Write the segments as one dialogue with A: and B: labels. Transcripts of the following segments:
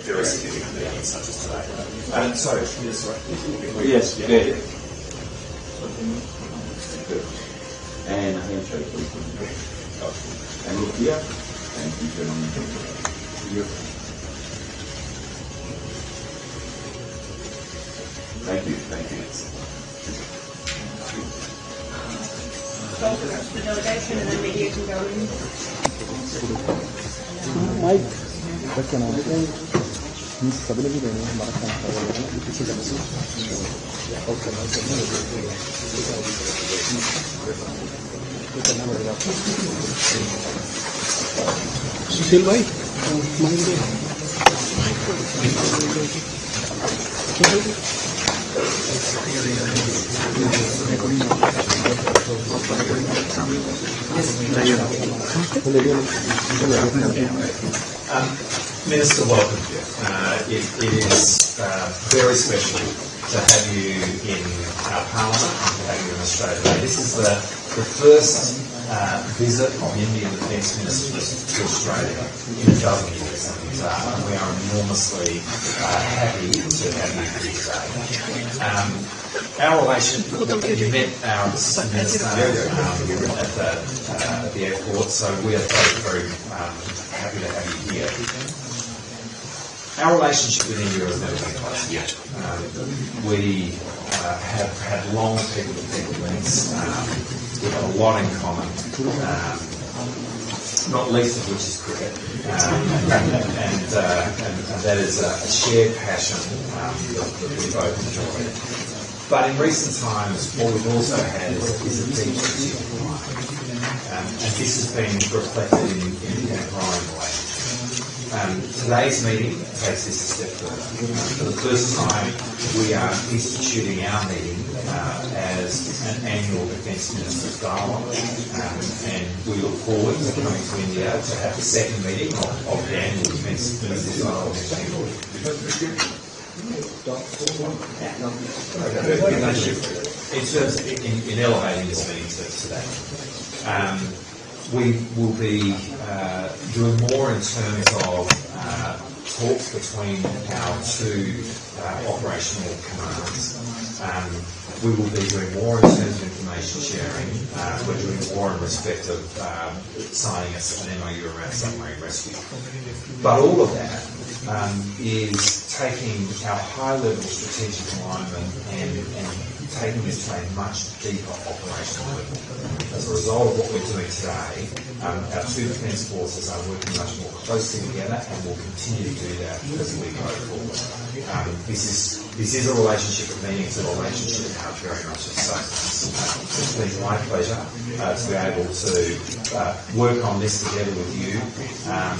A: very significant meetings such as today.
B: Yes, yeah. And a handshake, please. And look here. Thank you, gentlemen. Thank you.
C: The delegation and then media can go in.
D: Mike, बच्चा ना सभी लोग देने हमारा काम कर रहे हैं ये पीछे जाने से और करना पड़ेगा सुशील भाई
A: Minister, welcome. It is very special to have you in our Parliament and to have you in Australia today. This is the first visit of Indian Defence Ministers to Australia in a dozen years. And we are enormously happy to have you here today. Our relation, you met our Assistant Minister at the airport, so we are very happy to have you here. Our relationship with India has never been closer yet. We have had long people-to-people links. We have a lot in common, not least of which is cricket. And that is a shared passion that we both enjoy. But in recent times, what we've also had is a deep strategic alignment. And this has been reflected in a growing way. Today's meeting takes this a step further. For the first time, we are instituting our meeting as an annual Defence Ministers Dialogue, and we look forward to coming to India to have the second meeting of the annual Defence Ministers Dialogue next year. In elevating this meeting to that. We will be doing more in terms of talks between our two operational commands. We will be doing more in terms of information sharing. We're doing more in respect of signing an MOU around submarine rescue. But all of that is taking our high-level strategic alignment and taking this to a much deeper operational level. As a result of what we're doing today, our two defence forces are working much more closely together and will continue to do that as we go forward. This is a relationship of meaning, it's a relationship of how very much it's so. It's been my pleasure to be able to work on this together with you. I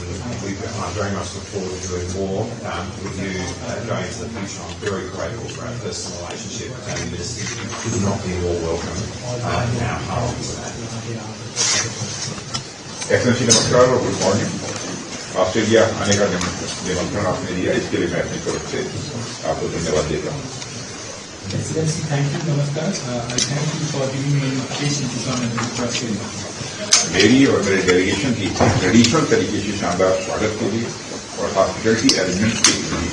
A: very much look forward to doing more with you going into the future. I'm very grateful for our personal relationship, and Minister, you could not be more welcome in our Parliament today.
E: Excellency, namaskar और good morning. Australia आने का निमंत्रण आपने दिया, इसके लिए मैं अपनी तरफ से आपको धन्यवाद देता हूँ।
F: Excellency, thank you, namaskar. I thank you for giving me an invitation to come and visit Australia.
E: मेरी और मेरे डेलीगेशन की ट्रेडिशनल तरीके से शानदार स्वागत के लिए और हॉस्पिटलिटी अरेंजमेंट के लिए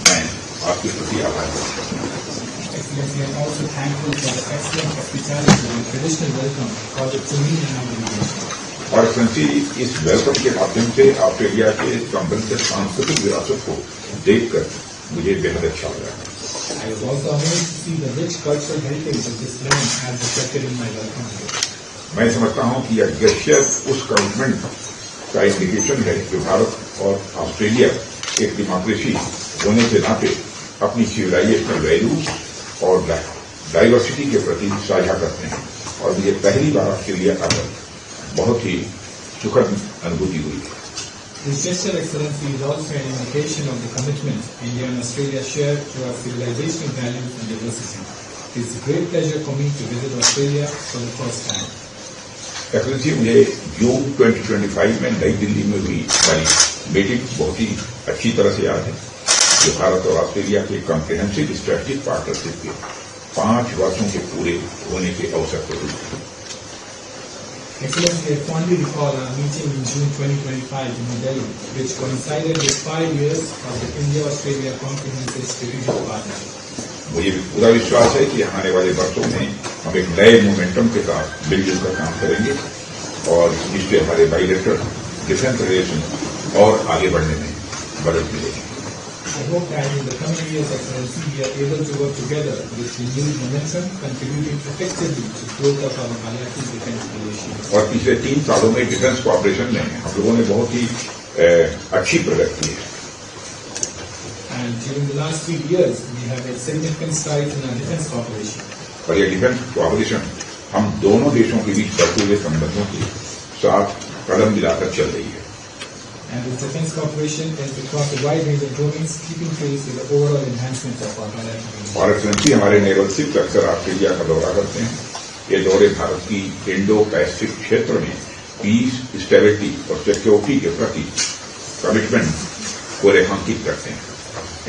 E: मैं आपके प्रति आभार व्यक्त करता हूँ।
F: Excellency, I am also thankful for the excellent hospitality and traditional welcome accorded to me and our delegation.
E: और एक्सेलेंसी, इस वेलकम के माध्यम से ऑस्ट्रेलिया के समृद्ध सांस्कृतिक विरासत को देखकर मुझे बेहद अच्छा लगा।
F: I was also amazed to see the rich cultural heritage of this land as reflected in my welcome here.
E: मैं समझता हूँ कि यह गेस्चर उस कमिटमेंट का इंडिकेशन है जो भारत और ऑस्ट्रेलिया एक डेमोक्रेसी होने के नाते अपनी सिविलाइजेशनल वैल्यूज और डाइवर्सिटी के प्रति साझा करते हैं, और ये पहली बार ऑस्ट्रेलिया का बहुत ही सुखद अनुभूति हुई।
F: This gesture, Excellency, is also an indication of the commitment India and Australia share to our civilizational values and diversity. It is a great pleasure for me to visit Australia for the first time.
E: Excellency, मुझे जून 2025 में नई दिल्ली में हुई हमारी meeting बहुत ही अच्छी तरह से याद है, जो भारत और ऑस्ट्रेलिया के कॉम्प्रिहेंसिव स्ट्रेटेजिक पार्टनरशिप के 5 वर्षों के पूरे होने के अवसर पर हुई।
F: Excellency, I fondly recall our meeting in June 2025 in New Delhi, which coincided with 5 years of the India-Australia Comprehensive Strategic Partnership.
E: मुझे पूरा विश्वास है कि आने वाले वर्षों में हम एक नए मोमेंटम के साथ मिलजुल कर काम करेंगे और इससे हमारे बाइलेटरल डिफेंस रिलेशन और आगे बढ़ने में मदद मिलेगी।
F: I hope that in the coming years, Excellency, we are able to work together with renewed momentum, contributing effectively to growth of our bilateral defense relations.
E: और पिछले 3 सालों में डिफेंस कॉर्पोरेशन में हम लोगों ने बहुत ही अच्छी प्रगति की है।
F: And during the last 3 years, we have made significant strides in our defense cooperation.
E: और ये डिफेंस कॉर्पोरेशन हम दोनों देशों के बीच बढ़ते हुए संबंधों के साथ कदम मिलाकर चल रही है।
F: And this defense cooperation is across a wide range of domains, keeping pace with the overall enhancement of our bilateral relations.
E: और एक्सेलेंसी हमारे नेवल शिप्स अक्सर ऑस्ट्रेलिया का दौरा करते हैं। ये दौरे भारत की इंडो पैसिफिक क्षेत्र में पीस, स्टेबिलिटी और सिक्योरिटी के प्रति कमिटमेंट को रेखांकित करते हैं।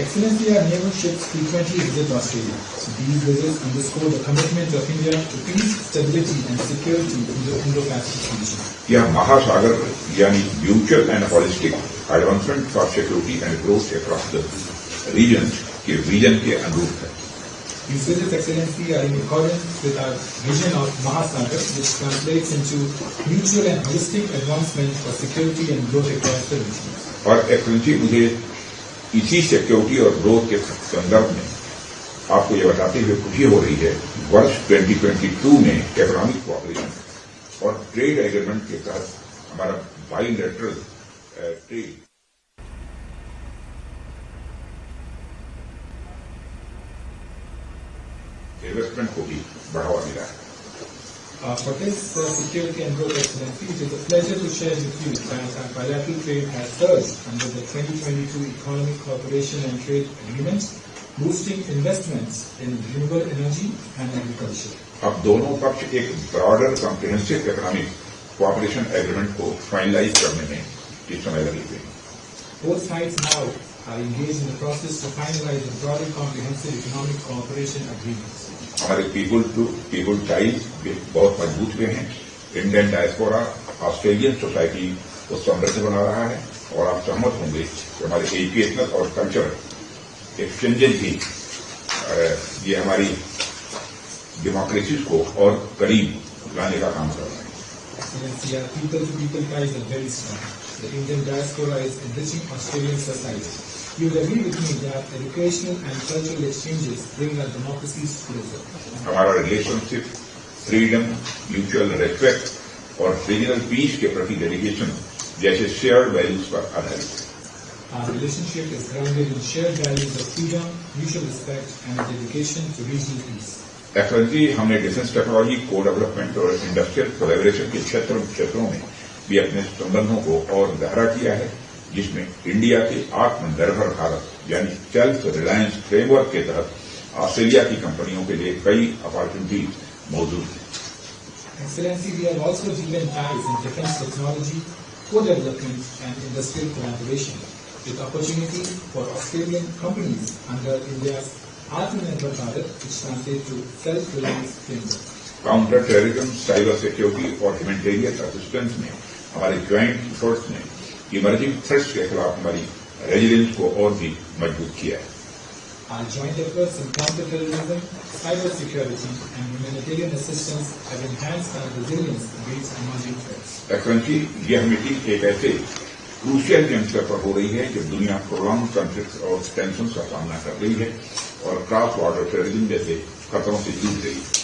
F: Excellency, our naval ships frequently visit Australia. These visits underscore the commitment of India to peace, stability and security in the Indo-Pacific region.
E: यह महासागर यानी mutual and holistic advancement for security and growth across the region के vision के अनुरूप है।
F: These visits, Excellency, are in accordance with our vision of Mahasagar, which translates into mutual and holistic advancement for security and growth across the region.
E: और excellency मुझे इसी security और growth के संदर्भ में आपको ये बताते हुए खुशी हो रही है, वर्ष 2022 में इकोनॉमिक कोऑपरेशन और ट्रेड एग्रीमेंट के तहत हमारा बाइलेटरल ट्रेड इन्वेस्टमेंट को भी बढ़ावा मिला है।
F: For this security and growth, Excellency, it is a pleasure to share with you that our bilateral trade has surged under the 2022 Economic Cooperation and Trade Agreement, boosting investments in renewable energy and agriculture.
E: अब दोनों पक्ष एक broader comprehensive economic cooperation agreement को finalise करने में इस समय लगे हुए हैं।
F: Both sides now are engaged in the process to finalize the broader comprehensive economic cooperation agreements.
E: हमारे पीपुल टू पीपुल टाइज बहुत मजबूत हुए हैं। इंडियन डायस्पोरा ऑस्ट्रेलियन सोसाइटी को समृद्ध बना रहा है और आप सहमत होंगे कि हमारे एजुकेशनल और कल्चरल एक्सचेंजेस भी ये हमारी डेमोक्रेसी को और करीब लाने का काम कर रहे हैं।
F: Excellency, our people-to-people ties are very strong. The Indian diaspora is enriching Australian society. You will agree with me that educational and cultural exchanges bring our democracies closer.
E: हमारा रिलेशनशिप फ्रीडम, म्यूचुअल रेस्पेक्ट और regional piece के प्रति dedication जैसे shared values पर आधारित है।
F: Our relationship is grounded in shared values of freedom, mutual respect, and dedication to regional peace.
E: Excellency, हमने defence technology, को डेवलपमेंट और इंडस्ट्रियल कोलैबोरेशन के क्षेत्रों में भी अपने संबंधों को और गहरा किया है, जिसमें इंडिया के आत्मनिर्भर भारत यानी सेल्फ रिलायंस फ्रेमवर्क के तहत ऑस्ट्रेलिया की कंपनियों के लिए कई अपॉर्चुनिटीज मौजूद हैं।
F: Excellency, we have also deepened ties in defense technology, co-development, and industrial collaboration, with opportunities for Australian companies under India's Atmanirbhar Bharat, which translates to self-reliance framework.
E: Counter terrorism, cyber security और humanitarian assistance में हमारे joint efforts ने emerging threats के खिलाफ हमारी resilience को और भी मजबूत किया है।
F: Our joint efforts in counter-terrorism, cyber security, and humanitarian assistance have enhanced our resilience against emerging threats.
E: Excellency, यह मीटिंग एक ऐसे क्रूशियल जंक्शन पर हो रही है जब दुनिया प्रोलॉन्ग कॉन्फ्लिक्ट और टेंशन का सामना कर रही है और क्रॉस बॉर्डर टेररिज्म जैसे खतरों से जूझ रही है।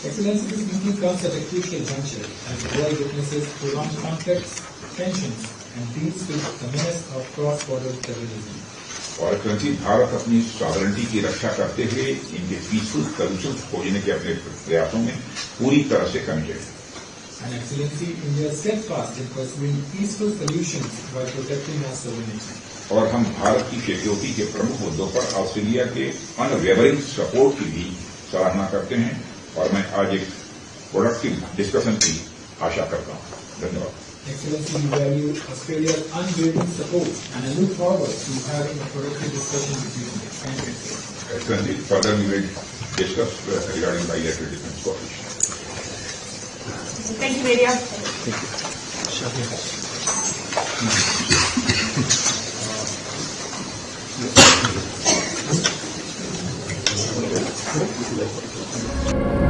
F: Excellency, this meeting comes at a crucial juncture as the world witnesses prolonged conflicts, tensions, and deals with the menace of cross-border terrorism.
E: और एक्सेलेंसी, भारत अपनी सॉवरेनिटी की रक्षा करते हुए इनके पीसफुल सोल्यूशन खोजने के अपने प्रयासों में पूरी तरह से कमिटेड है।
F: And Excellency, India is steadfast in pursuing peaceful solutions while protecting our sovereignty.
E: और हम भारत की सिक्योरिटी के प्रमुख मुद्दों पर ऑस्ट्रेलिया के अनवेवरिंग सपोर्ट की भी सराहना करते हैं और मैं आज एक प्रोडक्टिव डिस्कशन की आशा करता हूँ। धन्यवाद।
F: Excellency, we value Australia's unwavering support and I look forward to having a productive discussion with you today. Thank you.
E: Excellency, further we will discuss regarding bilateral defense cooperation.
C: Thank you, media.
D: Thank you.